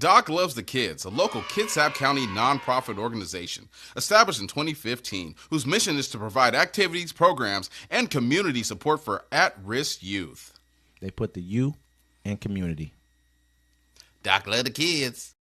Doc Loves the Kids, a local Kitsap County nonprofit organization established in 2015, whose mission is to provide activities, programs, and community support for at-risk youth. They put the U in community. Doc Loves the Kids.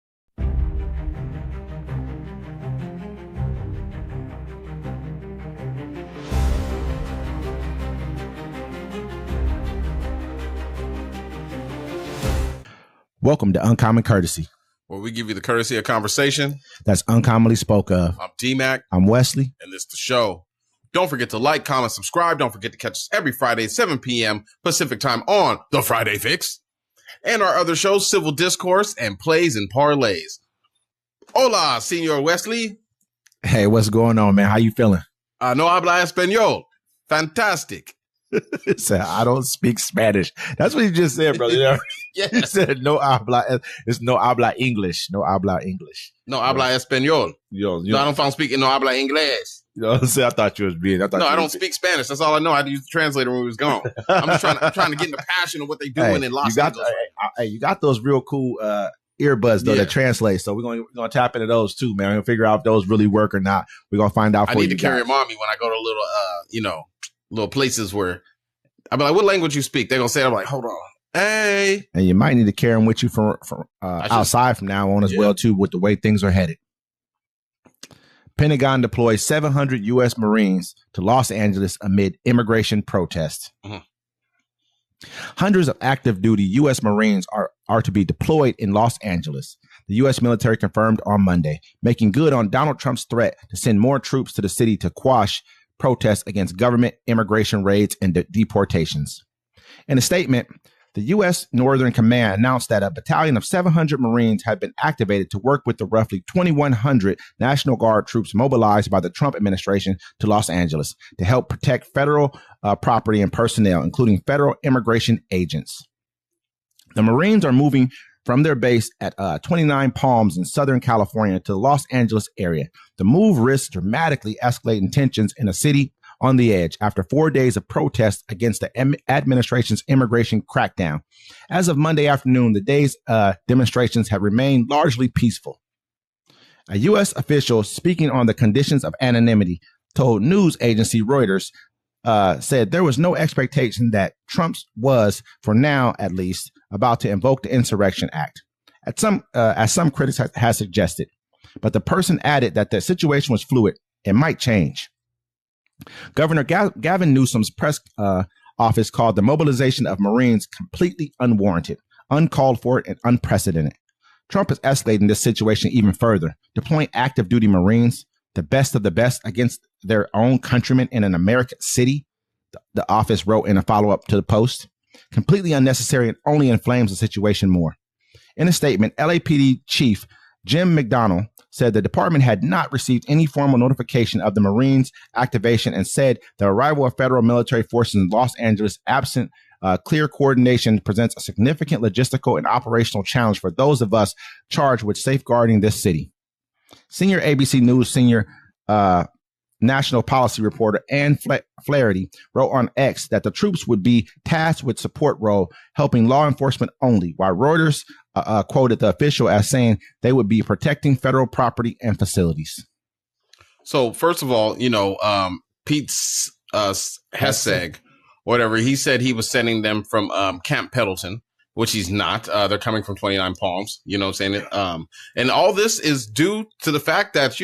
Welcome to Uncommon Courtesy, where we give you the courtesy of conversation that's uncommonly spoke of. I'm T-Mac. I'm Wesley. And this is the show. Don't forget to like, comment, subscribe. Don't forget to catch us every Friday at 7 p.m. Pacific time on The Friday Fix. And our other shows, Civil Discourse and Plays and Parlays. Hola, Senor Wesley. Hey, what's going on, man? How you feeling? No habla español. Fantastic. Said, I don't speak Spanish. That's what you just said, brother. Yeah. You said no habla. It's no habla English. No habla English. No habla español. No, I don't speak no habla inglés. You know what I'm saying? I thought you was being. I don't speak Spanish. That's all I know. I had to use the translator when we was gone. I'm trying to get in the passion of what they doing in Los Angeles. You got those real cool earbuds though that translate. So we're gonna tap into those too, man. We're gonna figure out if those really work or not. We're gonna find out. I need to carry them on me when I go to little places where I'll be like, what language you speak? They're going to say, I'm like, hold on. Hey. And you might need to carry them with you from outside from now on as well, too, with the way things are headed. Pentagon deploys 700 U.S. Marines to Los Angeles amid immigration protests. Mm-hmm. Hundreds of active duty U.S. Marines are to be deployed in Los Angeles. The U.S. military confirmed on Monday, making good on Donald Trump's threat to send more troops to the city to quash protests against government immigration raids and deportations. In a statement, the U.S. Northern Command announced that a battalion of 700 Marines had been activated to work with the roughly 2,100 National Guard troops mobilized by the Trump administration to Los Angeles to help protect federal property and personnel, including federal immigration agents. The Marines are moving from their base at 29 Palms in Southern California to the Los Angeles area. The move risks dramatically escalating tensions in a city on the edge after 4 days of protests against the administration's immigration crackdown. As of Monday afternoon, the day's demonstrations have remained largely peaceful. A U.S. official speaking on the conditions of anonymity told news agency Reuters said there was no expectation that Trump was, for now at least, about to invoke the Insurrection Act, as some critics have suggested. But the person added that the situation was fluid and might change. Governor Gavin Newsome's press office called the mobilization of Marines completely unwarranted, uncalled for, and unprecedented. Trump is escalating this situation even further, deploying active duty Marines, the best of the best, against their own countrymen in an American city, the office wrote in a follow-up to the post. Completely unnecessary and only inflames the situation more. In a statement, LAPD Chief Jim McDonnell said the department had not received any formal notification of the Marines' activation and said the arrival of federal military forces in Los Angeles, absent clear coordination, presents a significant logistical and operational challenge for those of us charged with safeguarding this city. Senior ABC News national policy reporter Ann Flaherty wrote on X that the troops would be tasked with support role, helping law enforcement only, while Reuters quoted the official as saying they would be protecting federal property and facilities. So first of all, Pete Hesseg, whatever, he said he was sending them from Camp Pendleton, which he's not. They're coming from 29 Palms, you know what I'm saying? And all this is due to the fact that,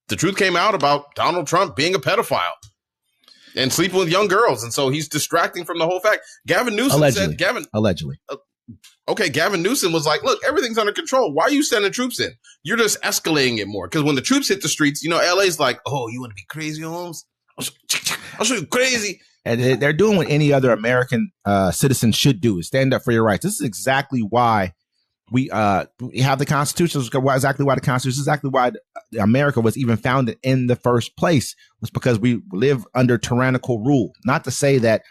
the truth came out about Donald Trump being a pedophile and sleeping with young girls. And so he's distracting from the whole fact. Gavin Newsom said, Allegedly. Gavin Newsom was like, look, everything's under control. Why are you sending troops in? You're just escalating it more. Because when the troops hit the streets, LA's like, oh, you want to be crazy, Holmes? I'll show you crazy. And they're doing what any other American citizen should do, is stand up for your rights. This is exactly why we have the Constitution. Exactly why America was even founded in the first place, was because we live under tyrannical rule. Not to say that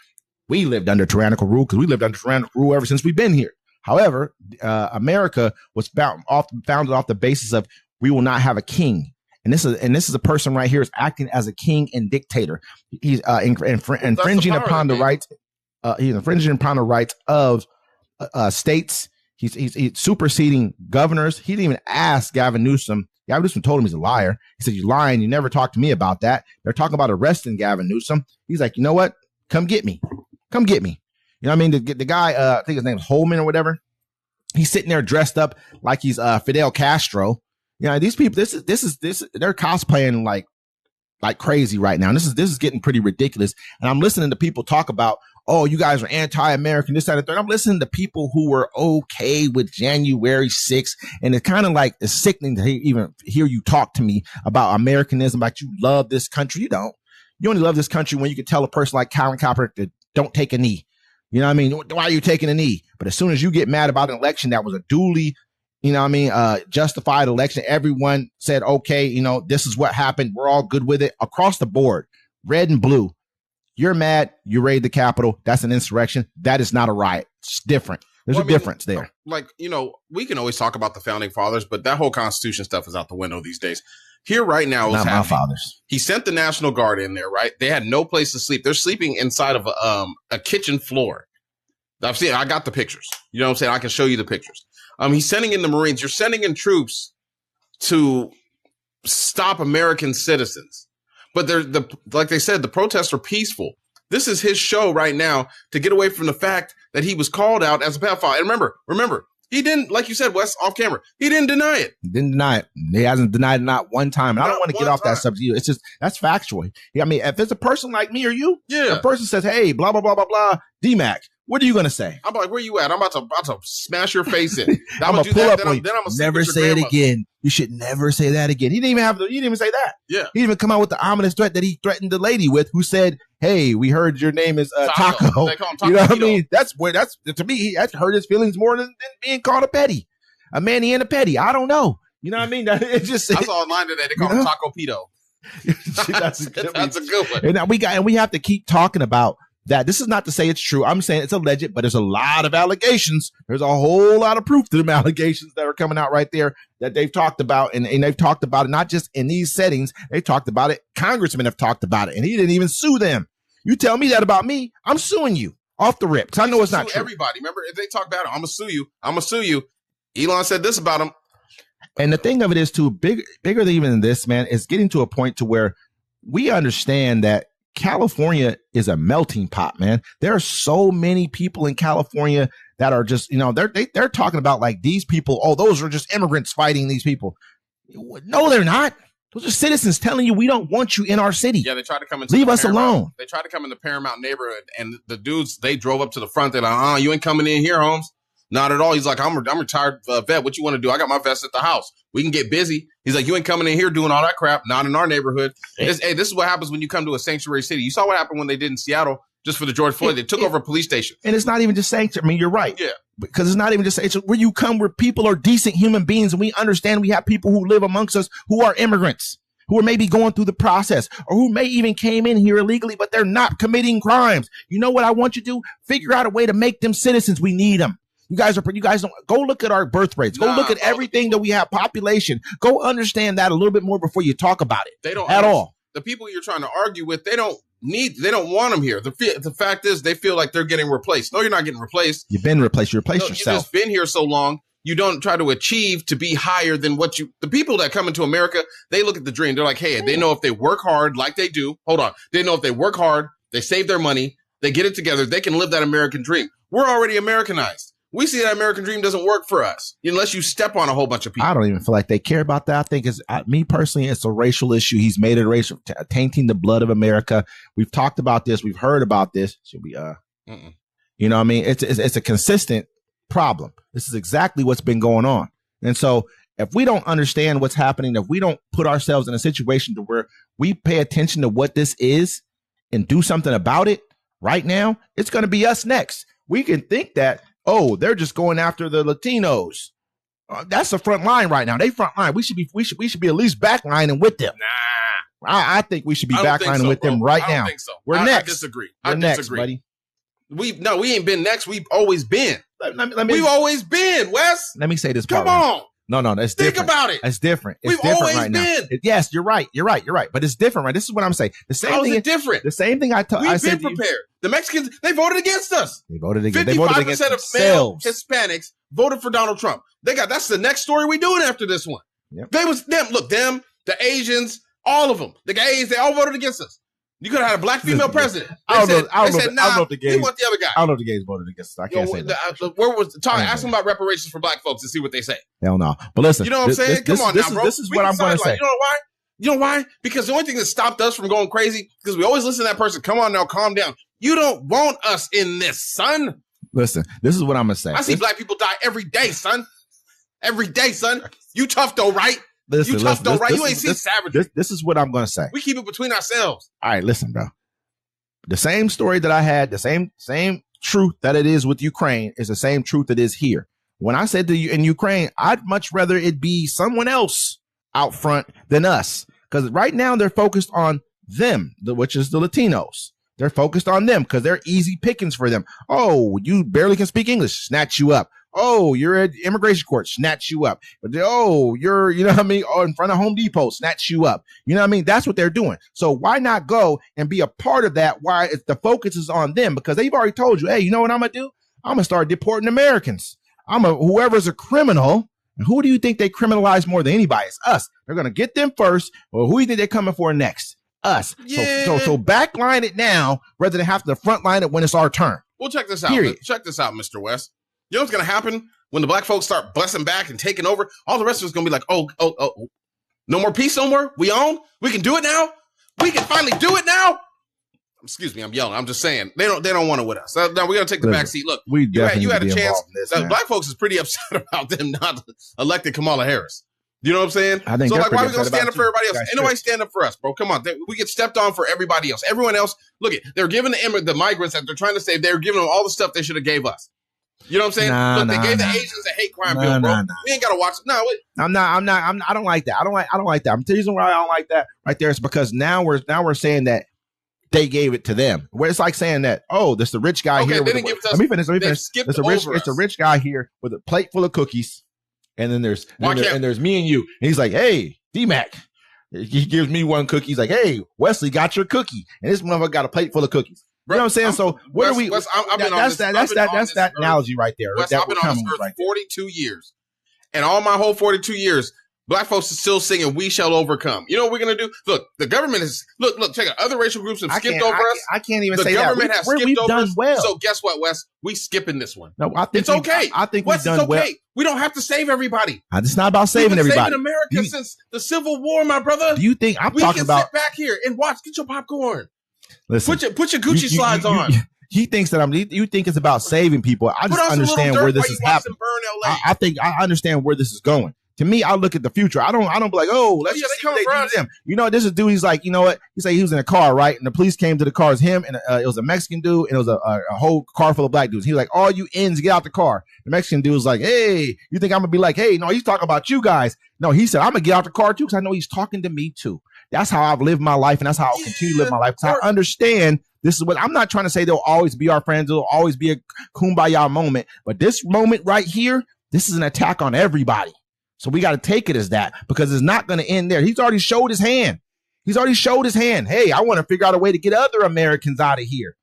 we lived under tyrannical rule, because we lived under tyrannical rule ever since we've been here. However, America was founded off the basis of we will not have a king. And this is a person right here is acting as a king and dictator. He's infringing upon the rights. He's infringing upon the rights of states. He's superseding governors. He didn't even ask Gavin Newsome. Gavin Newsome told him he's a liar. He said, "You're lying. You never talked to me about that." They're talking about arresting Gavin Newsome. He's like, "You know what? Come get me. Come get me." You know what I mean? The guy, I think his name's Holman or whatever. He's sitting there dressed up like he's Fidel Castro. You know, these people, this is they're cosplaying like crazy right now. And this is getting pretty ridiculous. And I'm listening to people talk about, oh, you guys are anti-American, this, that, and third. I'm listening to people who were okay with January 6th. And it's kind of like, it's sickening to even hear you talk to me about Americanism, like you love this country. You don't. You only love this country when you can tell a person like Colin Kaepernick to don't take a knee. You know what I mean? Why are you taking a knee? But as soon as you get mad about an election that was a duly, you know what I mean, justified election, everyone said, okay, you know, this is what happened. We're all good with it across the board, red and blue. You're mad. You raid the Capitol. That's an insurrection. That is not a riot. It's different. There's a difference there. Like, you know, we can always talk about the founding fathers, but that whole Constitution stuff is out the window these days. Here right now, not my fathers. He sent the National Guard in there, right? They had no place to sleep. They're sleeping inside of a kitchen floor. I got the pictures. You know what I'm saying? I can show you the pictures. He's sending in the Marines. You're sending in troops to stop American citizens. But like they said, the protests are peaceful. This is his show right now to get away from the fact that he was called out as a pedophile. And remember, he didn't, like you said, Wes, off camera, he didn't deny it. He didn't deny it. He hasn't denied it not one time. And I don't want to get off that subject either. It's just, that's factual. I mean, if it's a person like me or you, a person says, hey, blah, blah, blah, blah, blah, D-Mac, what are you going to say? I'm like, where you at? I'm about to smash your face in. I'm going to pull up on you. Never say it again. You should never say that again. He didn't even say that. Yeah. He didn't even come out with the ominous threat that he threatened the lady with, who said, hey, we heard your name is Taco. They call him Taco. You know what I mean? That's to me, that hurt his feelings more than being called a petty. A manny and a petty. I don't know. You know what I mean? It just, I saw online today. They call him Taco Pedo. That's a good one. And we have to keep talking about that. This is not to say it's true. I'm saying it's alleged, but there's a lot of allegations. There's a whole lot of proof to them allegations that are coming out right there that they've talked about. And they've talked about it, not just in these settings. They've talked about it. Congressmen have talked about it, and he didn't even sue them. You tell me that about me, I'm suing you off the rip. Because I know it's not true. Everybody, remember, if they talk about it, I'm going to sue you. Elon said this about him. And the thing of it is, too, bigger than even this, man, is getting to a point to where we understand that California is a melting pot, man. There are so many people in California that are just, you know, they're talking about like these people. Oh, those are just immigrants fighting these people. No, they're not. Those are citizens telling you we don't want you in our city. Yeah, they tried to come into leave us alone. They tried to come in the Paramount neighborhood, and the dudes, they drove up to the front. They're like, you ain't coming in here, Holmes. Not at all. He's like, I'm retired vet. What you want to do? I got my vest at the house. We can get busy. He's like, you ain't coming in here doing all that crap. Not in our neighborhood. Hey, this is what happens when you come to a sanctuary city. You saw what happened when they did in Seattle just for the George Floyd. They took over a police station. And it's not even just sanctuary. I mean, you're right. Yeah. Because it's not even just sanctuary. Where you come where people are decent human beings, and we understand we have people who live amongst us who are immigrants, who are maybe going through the process, or who may even came in here illegally, but they're not committing crimes. You know what I want you to do? Figure out a way to make them citizens. We need them. You guys don't go look at our birth rates. Go look at everything that we have, population. Go understand that a little bit more before you talk about it. They don't at all. The people you're trying to argue with, they don't want them here. The fact is, they feel like they're getting replaced. No, you're not getting replaced. You've been replaced. You replaced yourself. You've just been here so long. You don't try to achieve to be higher than the people that come into America, they look at the dream. They're like, hey, they know if they work hard like they do. Hold on. They know if they work hard, they save their money, they get it together, they can live that American dream. We're already Americanized. We see that American dream doesn't work for us unless you step on a whole bunch of people. I don't even feel like they care about that. I think me personally, it's a racial issue. He's made it racial, tainting the blood of America. We've talked about this. We've heard about this. Should we, you know what I mean? It's a consistent problem. This is exactly what's been going on. And so if we don't understand what's happening, if we don't put ourselves in a situation to where we pay attention to what this is and do something about it right now, it's going to be us next. We can think that, oh, they're just going after the Latinos. That's the front line right now. They front line. We should be at least backlining with them. Nah, I think we should be backlining with them right now. I don't think so. We're next. I disagree. We're next, buddy. We ain't been next. We've always been. We've always been, Wes. Let me say this. Come on. No, that's Think different. about it. It's different. It's We've different always right now. been. Yes, you're right. You're right. But it's different, right? This is what I'm saying. The same How thing is it different? The same thing I We've said been prepared. The Mexicans, they voted against us. They voted against 55% of male themselves. Hispanics voted for Donald Trump. That's the next story we doing after this one. Yep. Them, the Asians, all of them, the gays, they all voted against us. You could have had a black female president. I don't know if the gays. We want the other guy. I don't know if the gays voted against us. I can't say that. Ask them about reparations for black folks and see what they say. Hell no. But listen, you know what I'm saying? Come on now, bro. This is what I'm going to say. You know why? You know why? Because the only thing that stopped us from going crazy, because we always listen to that person. Come on now, calm down. You don't want us in this, son. Listen, this is what I'm going to say. I see black people die every day, son. Every day, son. You tough though, right? You ain't seen savagery. This is what I'm going to say. We keep it between ourselves. All right, listen, bro. The same story that I had, the same truth that it is with Ukraine is the same truth that is here. When I said to you in Ukraine, I'd much rather it be someone else out front than us. Because right now they're focused on them, which is the Latinos. They're focused on them because they're easy pickings for them. Oh, you barely can speak English, snatch you up. Oh, you're at immigration court, snatch you up. Oh, you're, you know what I mean? Oh, in front of Home Depot, snatch you up. You know what I mean? That's what they're doing. So why not go and be a part of that? Why the focus is on them? Because they've already told you, hey, you know what I'm going to do? I'm going to start deporting Americans. Whoever's a criminal. And who do you think they criminalize more than anybody? It's us. They're going to get them first. Or who do you think they're coming for next? Us. Yeah. So backline it now rather than have to front line it when it's our turn. Well, check this out. Period. Check this out, Mr. West. You know what's going to happen when the black folks start blessing back and taking over? All the rest of us going to be like, oh, no more peace, no more. We own. We can do it now. We can finally do it now. Excuse me, I'm yelling. I'm just saying they don't want it with us. Now we're going to take the back seat. Look, you had a chance. Black folks is pretty upset about them not electing Kamala Harris. You know what I'm saying? I think so. Like, why are we going to stand up for everybody else? Ain't nobody stand up for us, bro. Come on, we get stepped on for everybody else. Everyone else, look it. They're giving the migrants that they're trying to save. They're giving them all the stuff they should have gave us. You know what I'm saying? They gave the Asians a hate crime bill, bro. We ain't got to watch it. No, I'm not. I don't like that. I don't like that. I'm telling you the reason why I don't like that right there is because now we're saying that they gave it to them. Where it's like saying that, oh, this is the rich guy here. They didn't give it to us. Let me finish. It's a rich guy here with a plate full of cookies. And then there's me and you. And he's like, hey, D-Mac. He gives me one cookie. He's like, hey, Wesley got your cookie. And this motherfucker got a plate full of cookies. You know what I'm saying? So what are we? That's that analogy right there. Wes, I've been on this earth 42 years. And all my whole 42 years, black folks are still singing, we shall overcome. You know what we're going to do? Look, the government is, look, check it. Other racial groups have skipped over us. I can't even say that. The government has skipped over us. Well. So guess what, Wes? We skipping this one. No, I think it's okay. I think we've done well. We don't have to save everybody. It's not about saving everybody. Saving America since the Civil War, my brother. Do you think we can sit back here and watch? Get your popcorn. Listen, put your Gucci slides on. He thinks that you think it's about saving people. I just understand where this is happening. I think I understand where this is going. To me, I look at the future. I don't be like, oh, let's just see what they do to them. You know, this is a dude. He's like, you know what? He said he was in a car, right? And the police came to the car. It's him and it was a Mexican dude and it was a whole car full of black dudes. He was like, all you ends, get out the car. The Mexican dude was like, hey, you think I'm gonna be like, hey, no, he's talking about you guys. No, he said, I'm gonna get out the car too because I know he's talking to me too. That's how I've lived my life and that's how I'll continue to live my life. Because I understand this is what I'm not trying to say. They'll always be our friends. It'll always be a kumbaya moment. But this moment right here, this is an attack on everybody. So we got to take it as that because it's not going to end there. He's already showed his hand. Hey, I want to figure out a way to get other Americans out of here.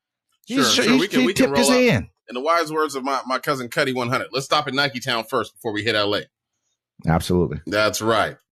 He tipped his hand. In the wise words of my cousin Cuddy 100, let's stop at Nike Town first before we hit LA. Absolutely. That's right.